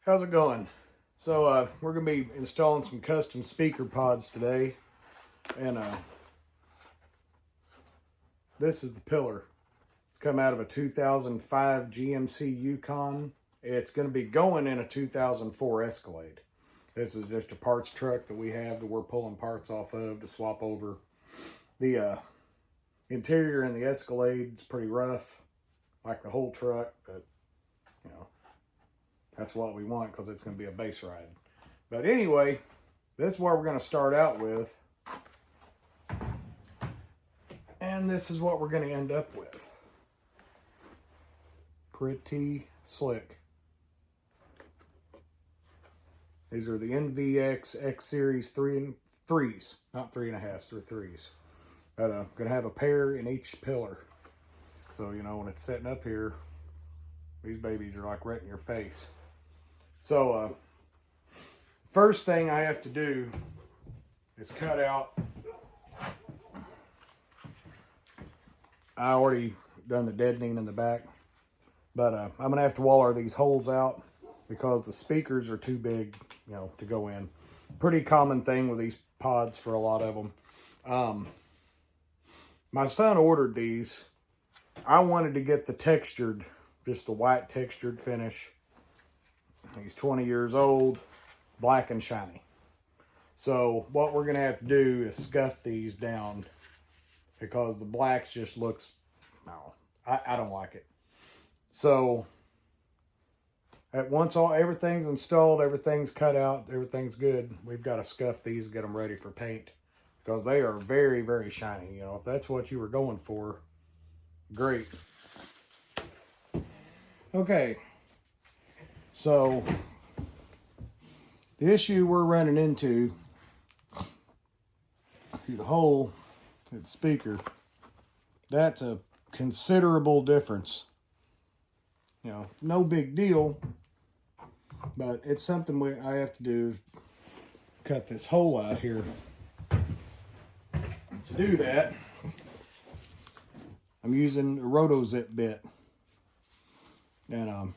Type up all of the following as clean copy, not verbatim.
How's it going? So we're going to be installing some custom speaker pods today. And this is the pillar. It's come out of a 2005 GMC Yukon. It's going to be going in a 2004 Escalade. This is just a parts truck that we have that we're pulling parts off of to swap over. The interior in the Escalade is pretty rough, like the whole truck, but you know, that's what we want because it's going to be a base ride. But anyway, this is what we're going to start out with. And this is what we're going to end up with. Pretty slick. These are the NVX X Series 3s, not 3.5s, they're 3s. But I'm going to have a pair in each pillar. So, you know, when it's sitting up here, these babies are like right in your face. So, first thing I have to do is cut out. I already done the deadening in the back, but I'm gonna have to waller these holes out because the speakers are too big, you know, to go in. Pretty common thing with these pods for a lot of them. My son ordered these. I wanted to get the textured, just the white textured finish. He's 20 years old, black and shiny. So what we're gonna have to do is scuff these down because the blacks just looks, no, I don't like it. So once everything's installed, everything's cut out, everything's good, we've got to scuff these and get them ready for paint because they are very, very shiny. You know, if that's what you were going for, great. Okay, so the issue we're running into, the hole at the speaker, that's a considerable difference. You know, no big deal, but it's something I have to do. Cut this hole out here. To do that, I'm using a Roto-Zip bit, and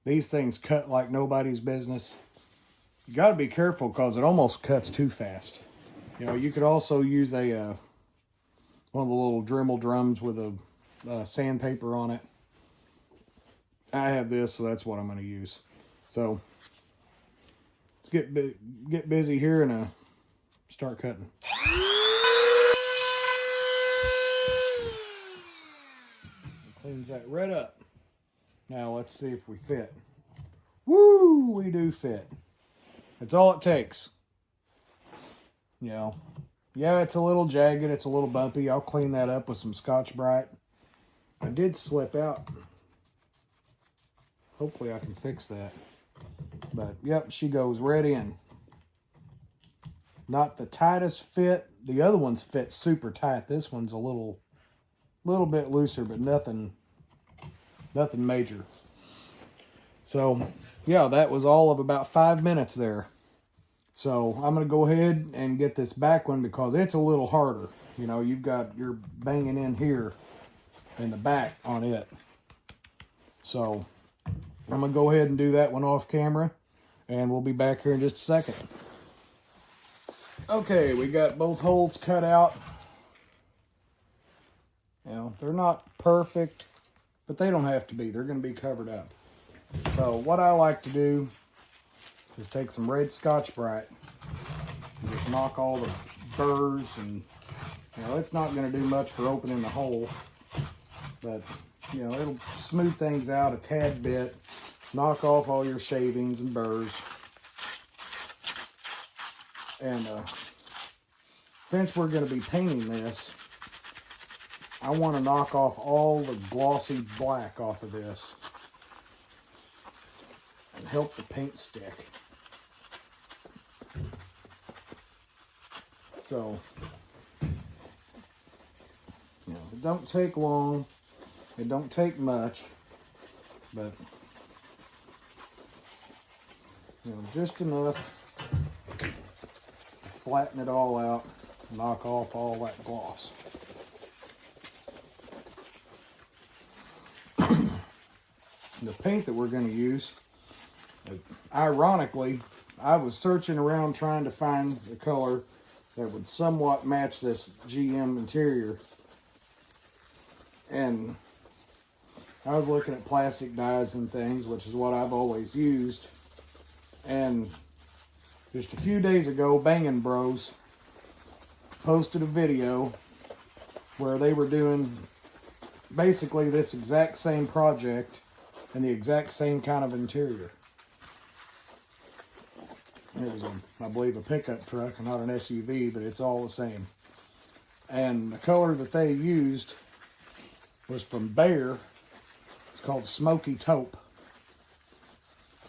these things cut like nobody's business. You got to be careful because it almost cuts too fast. You know, you could also use a one of the little Dremel drums with a sandpaper on it. I have this, so that's what I'm going to use. So let's get busy here and start cutting. Cleans that right up. Now let's see if we fit. Woo, we do fit. That's all it takes. You know, yeah, it's a little jagged, it's a little bumpy. I'll clean that up with some Scotch-Brite. I did slip out. Hopefully I can fix that. But yep, she goes right in. Not the tightest fit. The other ones fit super tight. This one's a little bit looser, but nothing major. So yeah, that was all of about 5 minutes there. So I'm going to go ahead and get this back one because it's a little harder. You know, you're banging in here in the back on it. So I'm going to go ahead and do that one off camera, and we'll be back here in just a second. Okay, we got both holes cut out. You know, they're not perfect, but they don't have to be. They're going to be covered up. So what I like to do is take some red Scotch-Brite and just knock all the burrs, and you know, it's not going to do much for opening the hole, but you know, it'll smooth things out a tad bit, knock off all your shavings and burrs. And since we're going to be painting this, I want to knock off all the glossy black off of this and help the paint stick. So, you know, it don't take long, it don't take much, but, you know, just enough to flatten it all out, knock off all that gloss. The paint that we're going to use Ironically, I was searching around trying to find a color that would somewhat match this GM interior. And I was looking at plastic dyes and things, which is what I've always used. And just a few days ago, Bangin' Bros posted a video where they were doing basically this exact same project and the exact same kind of interior. It was, I believe, a pickup truck and not an SUV, but it's all the same. And the color that they used was from Behr. It's called Smoky Taupe.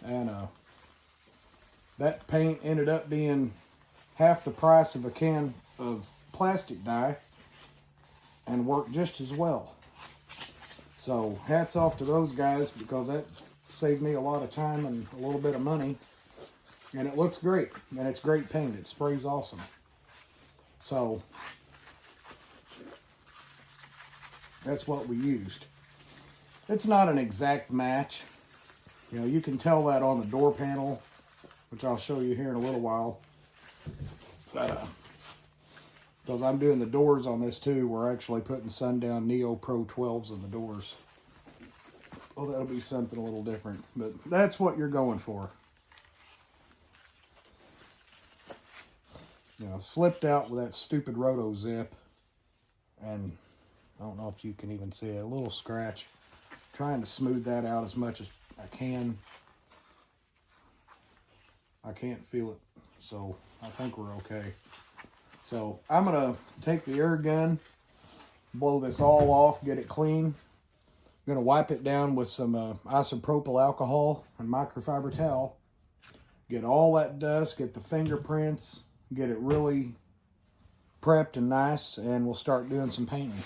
And that paint ended up being half the price of a can of plastic dye and worked just as well. So hats off to those guys, because that saved me a lot of time and a little bit of money. And it looks great, and it's great paint. It sprays awesome. So that's what we used. It's not an exact match. You know, you can tell that on the door panel, which I'll show you here in a little while. Because I'm doing the doors on this too. We're actually putting Sundown Neo Pro 12s in the doors. Oh, that'll be something a little different. But that's what you're going for. You know, slipped out with that stupid Roto Zip. And I don't know if you can even see it. A little scratch. Trying to smooth that out as much as I can. I can't feel it. So I think we're okay. So I'm going to take the air gun, blow this all off, get it clean. I'm going to wipe it down with some isopropyl alcohol and microfiber towel. Get all that dust, get the fingerprints, get it really prepped and nice, and we'll start doing some painting.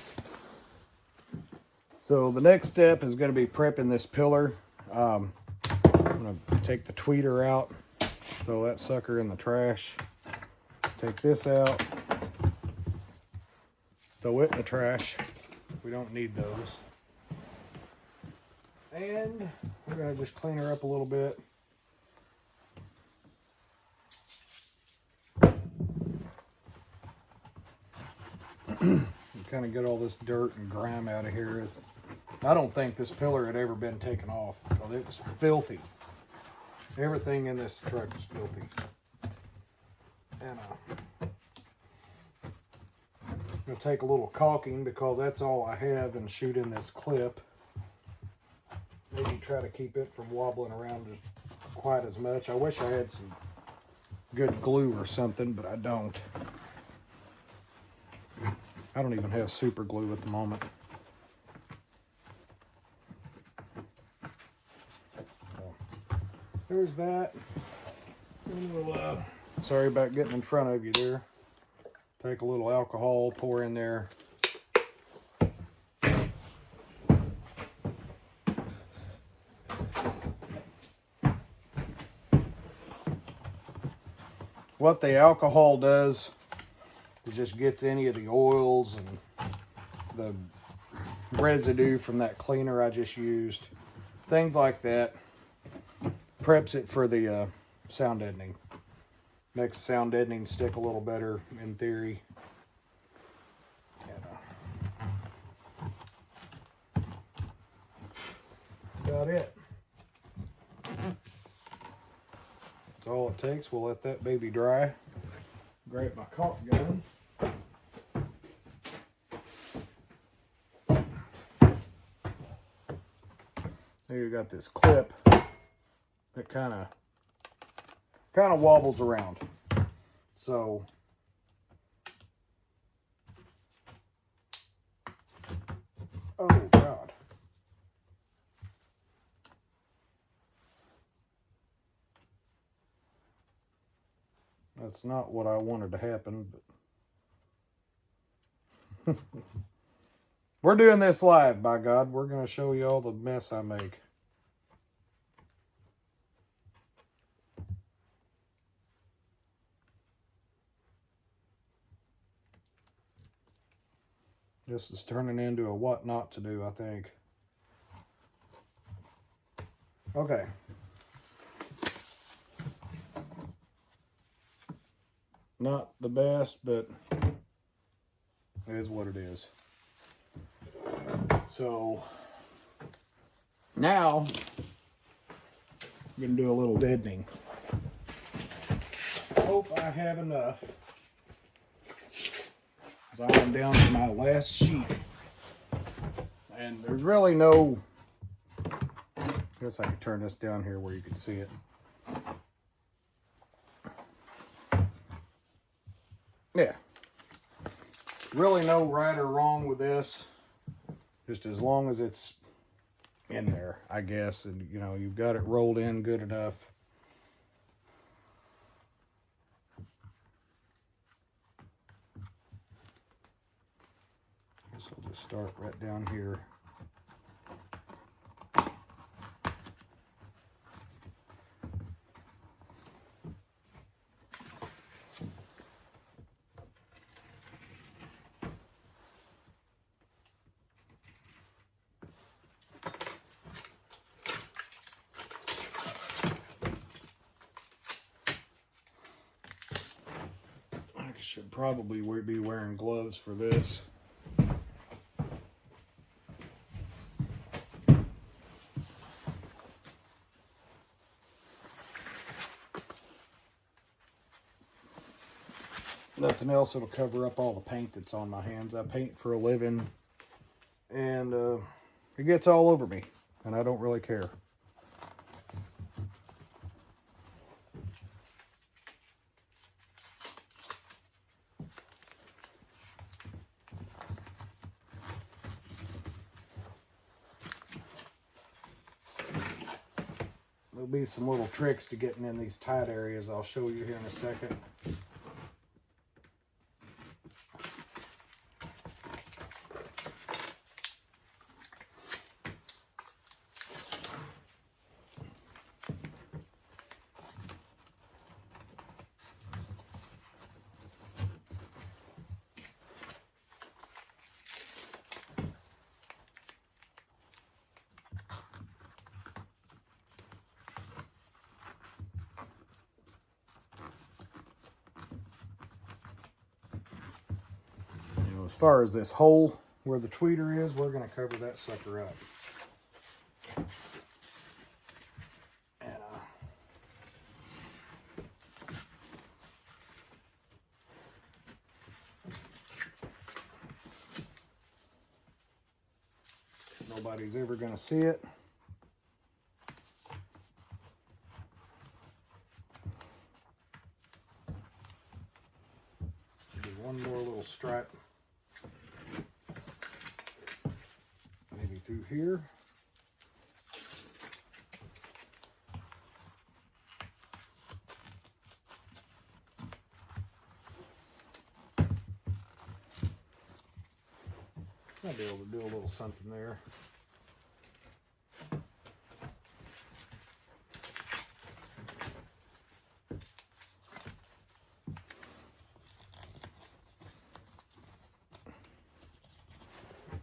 So the next step is going to be prepping this pillar. I'm going to take the tweeter out, throw that sucker in the trash. Take this out, throw it in the trash. We don't need those. And we're going to just clean her up a little bit. Kind of get all this dirt and grime out of here. I don't think this pillar had ever been taken off, because it was filthy. Everything in this truck was filthy. And I'm going to take a little caulking, because that's all I have, and shoot in this clip. Maybe try to keep it from wobbling around quite as much. I wish I had some good glue or something, but I don't. I don't even have super glue at the moment. So, there's that. We'll, sorry about getting in front of you there. Take a little alcohol, pour in there. What the alcohol does, it just gets any of the oils and the residue from that cleaner I just used, things like that. Preps it for the sound deadening. Makes sound deadening stick a little better in theory. That's about it. That's all it takes. We'll let that baby dry. Grab my caulk gun. There you got this clip that kind of wobbles around. So oh God. That's not what I wanted to happen, but we're doing this live, by God. We're going to show you all the mess I make. This is turning into a what not to do, I think. Okay. Not the best, but it is what it is. So now I'm going to do a little deadening. Hope I have enough. I am down to my last sheet. And there's really no, I guess I could turn this down here where you can see it. Yeah. Really no right or wrong with this. Just as long as it's in there, I guess. And, you know, you've got it rolled in good enough. I guess I'll just start right down here. Should probably be wearing gloves for this. Nothing else that'll cover up all the paint that's on my hands. I paint for a living, and it gets all over me, and I don't really care. There'll be some little tricks to getting in these tight areas I'll show you here in a second. As far as this hole where the tweeter is, we're going to cover that sucker up. And, nobody's ever going to see it. Do one more little stripe. Maybe through here. I'll be able to do a little something there.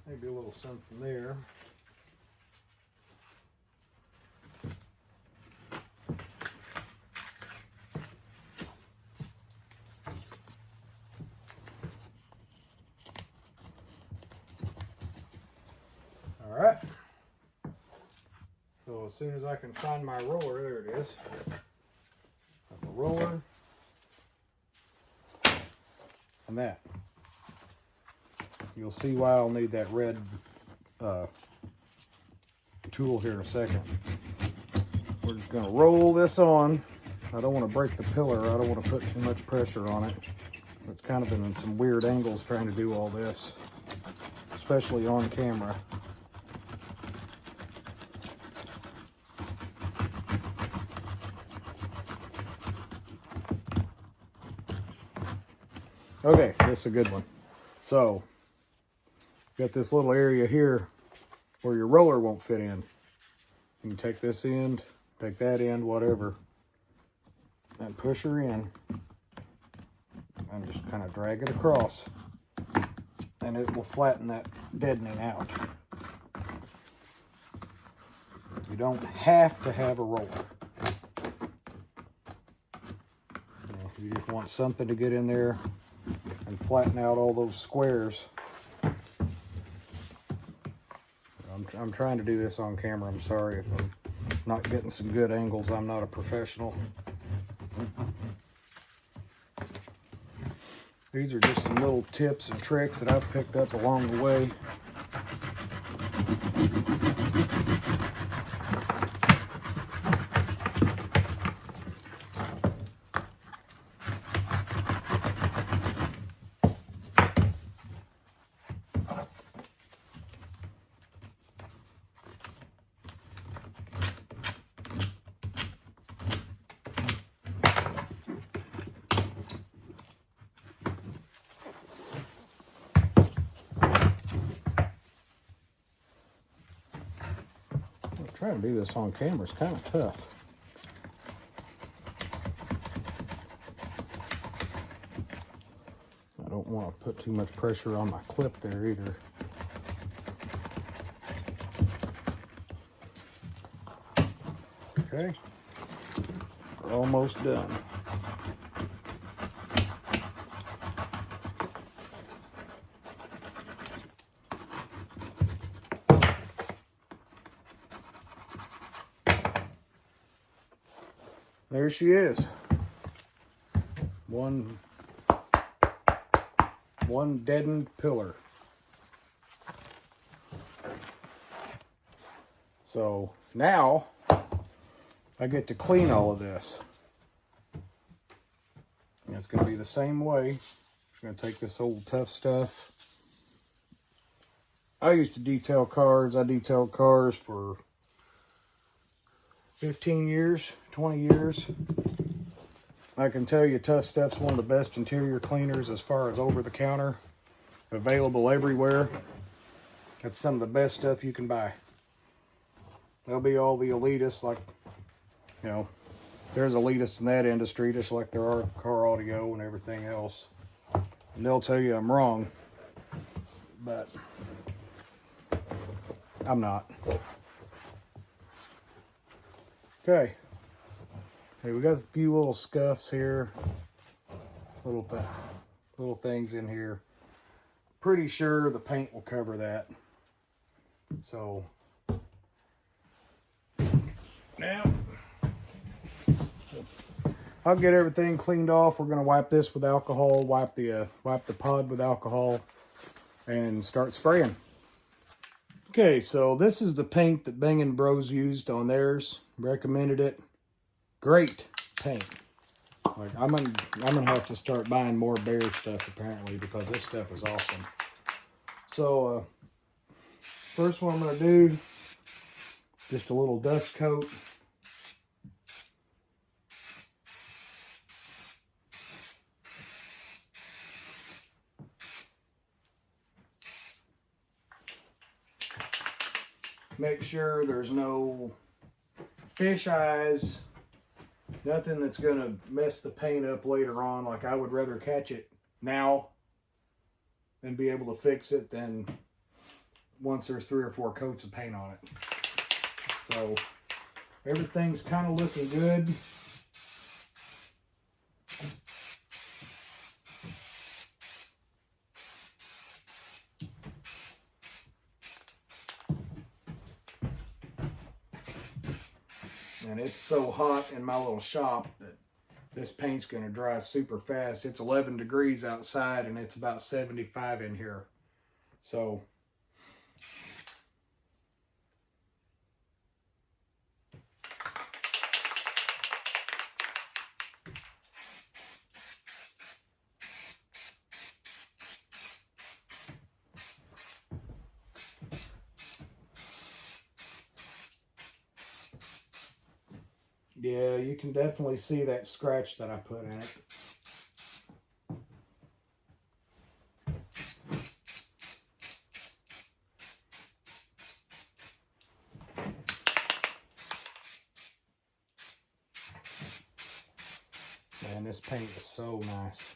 Maybe a little something there. All right. So as soon as I can find my roller, there it is. Got the roller and that. You'll see why I'll need that red tool here in a second. We're just going to roll this on. I don't want to break the pillar. I don't want to put too much pressure on it. It's kind of been in some weird angles trying to do all this, especially on camera. Okay, this is a good one. So, got this little area here where your roller won't fit in. You can take this end, take that end, whatever, and push her in and just kind of drag it across, and it will flatten that deadening out. You don't have to have a roller. You just want something to get in there and flatten out all those squares. I'm trying to do this on camera. I'm sorry if I'm not getting some good angles. I'm not a professional. These are just some little tips and tricks that I've picked up along the way. Trying to do this on camera is kind of tough. I don't want to put too much pressure on my clip there either. Okay, we're almost done. There she is. One deadened pillar. So now I get to clean all of this. And it's going to be the same way. Just going to take this old tough stuff. I used to detail cars. I detailed cars for 15 years, 20 years. I can tell you Tough Stuff's one of the best interior cleaners as far as over the counter, available everywhere. That's some of the best stuff you can buy. There'll be all the elitists, like, you know, there's elitists in that industry just like there are car audio and everything else. And they'll tell you I'm wrong, but I'm not. Okay. Hey, we got a few little scuffs here, little things in here. Pretty sure the paint will cover that. So now I'll get everything cleaned off. We're gonna wipe this with alcohol, wipe the pod with alcohol, and start spraying. Okay, so this is the paint that Bang & Bros used on theirs. Recommended it. Great paint. Like I'm gonna have to start buying more Behr stuff apparently, because this stuff is awesome. So first one I'm gonna do, just a little dust coat. Make sure there's no fish eyes, nothing that's gonna mess the paint up later on. Like I would rather catch it now and be able to fix it than once there's 3 or 4 coats of paint on it. So everything's kind of looking good. And it's so hot in my little shop that this paint's going to dry super fast. It's 11 degrees outside and it's about 75 in here. So yeah, you can definitely see that scratch that I put in it. Man, this paint is so nice.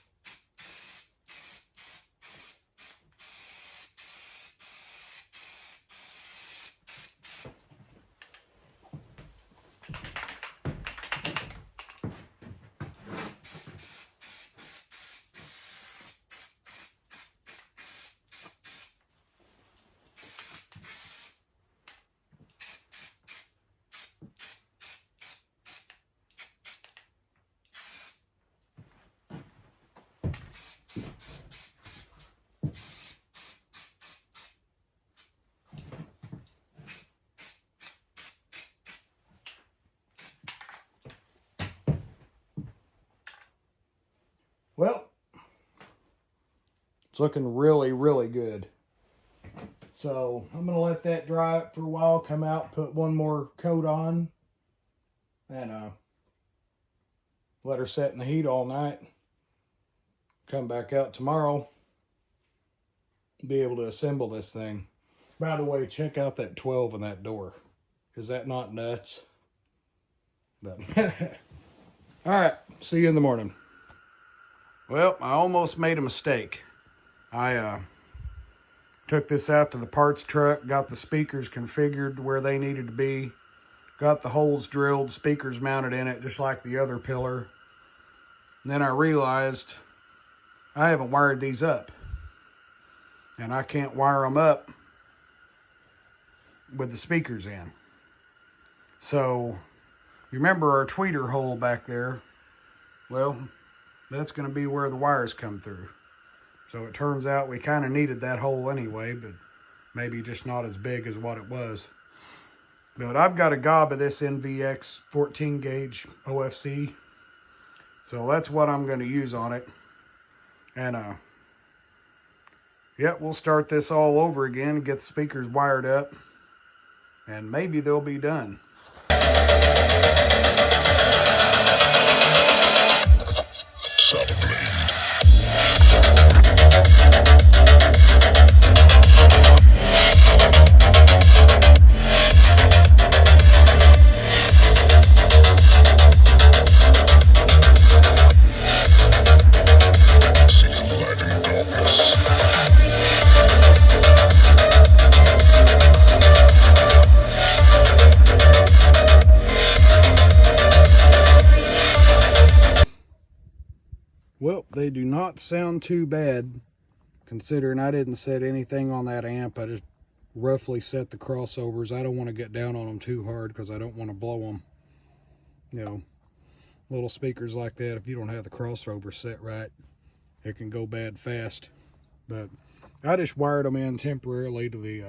It's looking really, really good. So I'm going to let that dry up for a while, come out, put one more coat on, and let her set in the heat all night. Come back out tomorrow, be able to assemble this thing. By the way, check out that 12 in that door. Is that not nuts? But all right, see you in the morning. Well, I almost made a mistake. I took this out to the parts truck, got the speakers configured where they needed to be, got the holes drilled, speakers mounted in it just like the other pillar. And then I realized I haven't wired these up. And I can't wire them up with the speakers in. So, you remember our tweeter hole back there? Well, that's going to be where the wires come through. So it turns out we kind of needed that hole anyway, but maybe just not as big as what it was. But I've got a gob of this NVX 14 gauge OFC. So that's what I'm going to use on it. And yeah, we'll start this all over again, get the speakers wired up, and maybe they'll be done. Well, they do not sound too bad, considering I didn't set anything on that amp. I just roughly set the crossovers. I don't want to get down on them too hard because I don't want to blow them. You know, little speakers like that, if you don't have the crossover set right, it can go bad fast. But I just wired them in temporarily to the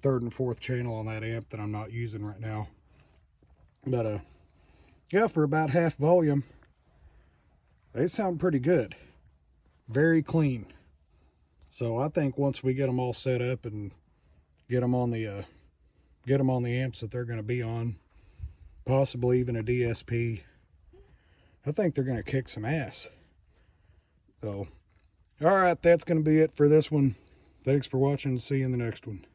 third and fourth channel on that amp that I'm not using right now. But yeah, for about half volume, they sound pretty good. Very clean. So I think once we get them all set up and get them on the amps that they're going to be on, possibly even a DSP, I think they're going to kick some ass. So, all right, that's going to be it for this one. Thanks for watching. See you in the next one.